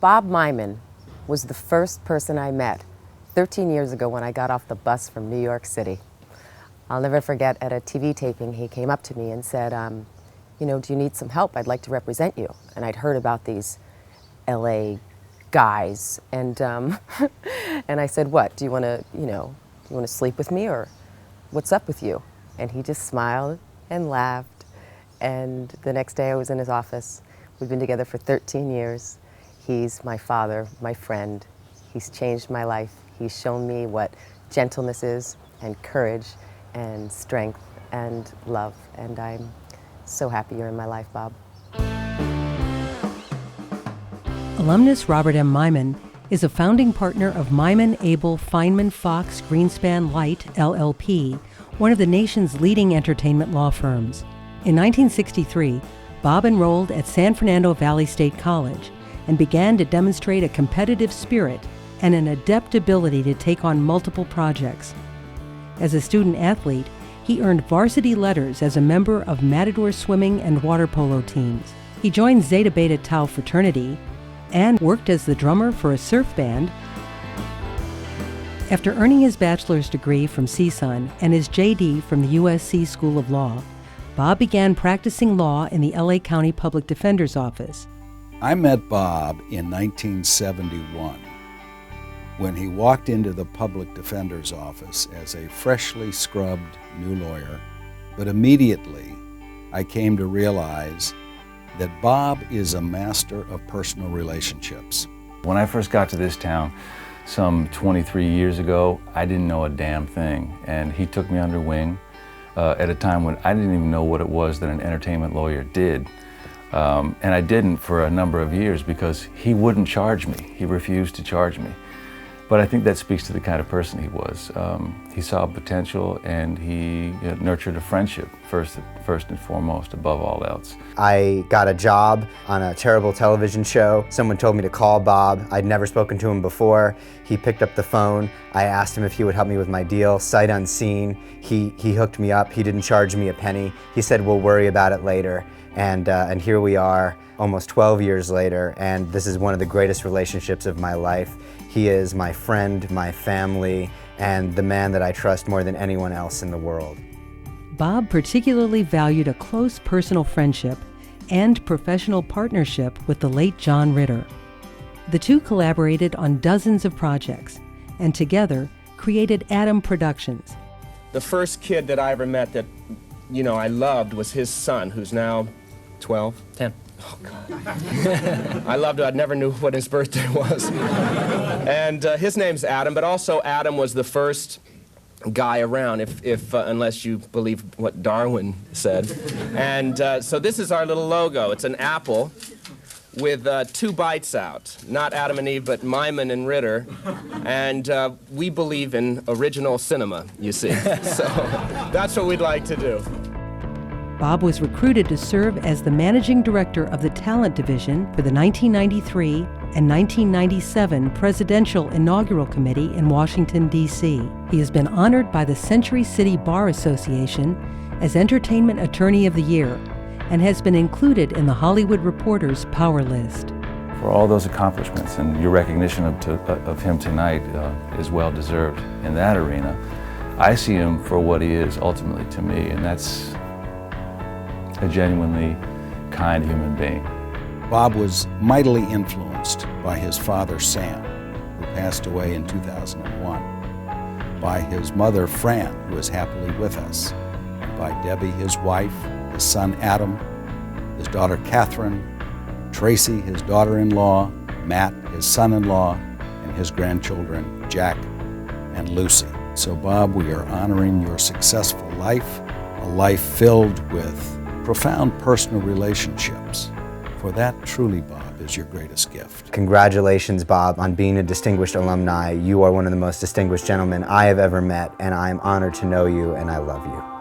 Bob Myman was the first person I met 13 years ago when I got off the bus from New York City. I'll never forget, at a TV taping, he came up to me and said, you know, do you need some help? I'd like to represent you. And I'd heard about these LA guys, and and I said, what, do you want to sleep with me, or what's up with you? And he just smiled and laughed, and the next day I was in his office. We've been together for 13 years. He's my father, my friend. He's changed my life. He's shown me what gentleness is, and courage, and strength, and love, and I'm so happy you're in my life, Bob. Alumnus Robert M. Myman is a founding partner of Myman, Abel, Feinman, Fox, Greenspan, Light, LLP, one of the nation's leading entertainment law firms. In 1963, Bob enrolled at San Fernando Valley State College and began to demonstrate a competitive spirit and an adept ability to take on multiple projects. As a student athlete, he earned varsity letters as a member of Matador swimming and water polo teams. He joined Zeta Beta Tau fraternity and worked as the drummer for a surf band. After earning his bachelor's degree from CSUN and his JD from the USC School of Law, Bob began practicing law in the LA County Public Defender's Office. I met Bob in 1971 when he walked into the Public Defender's Office as a freshly scrubbed new lawyer, but immediately I came to realize that Bob is a master of personal relationships. When I first got to this town some 23 years ago, I didn't know a damn thing, and he took me under wing at a time when I didn't even know what it was that an entertainment lawyer did. And I didn't for a number of years because he wouldn't charge me. He refused to charge me. But I think that speaks to the kind of person he was. He saw potential, and he nurtured a friendship first and foremost, above all else. I got a job on a terrible television show. Someone told me to call Bob. I'd never spoken to him before. He picked up the phone. I asked him if he would help me with my deal. Sight unseen, he hooked me up. He didn't charge me a penny. He said, we'll worry about it later. And here we are, almost 12 years later, and this is one of the greatest relationships of my life. He is my friend, my family, and the man that I trust more than anyone else in the world. Bob particularly valued a close personal friendship and professional partnership with the late John Ritter. The two collaborated on dozens of projects, and together created Adam Productions. The first kid that I ever met that, I loved was his son, who's now 12? 10. Oh, God. I loved it. I never knew what his birthday was. And his name's Adam, but also Adam was the first guy around, unless you believe what Darwin said. And so this is our little logo. It's an apple with 2 bites out. Not Adam and Eve, but Myman and Ritter. And we believe in original cinema, you see. So that's what we'd like to do. Bob was recruited to serve as the managing director of the talent division for the 1993 and 1997 Presidential Inaugural Committee in Washington, D.C. He has been honored by the Century City Bar Association as Entertainment Attorney of the Year and has been included in the Hollywood Reporter's Power List. For all those accomplishments, and your recognition of him tonight is well deserved in that arena. I see him for what he is ultimately to me, and that's a genuinely kind human being. Bob was mightily influenced by his father, Sam, who passed away in 2001, by his mother, Fran, who is happily with us, and by Debbie, his wife, his son, Adam, his daughter, Catherine, Tracy, his daughter-in-law, Matt, his son-in-law, and his grandchildren, Jack and Lucy. So, Bob, we are honoring your successful life, a life filled with profound personal relationships. For that, truly, Bob, is your greatest gift. Congratulations, Bob, on being a distinguished alumni. You are one of the most distinguished gentlemen I have ever met, and I am honored to know you, and I love you.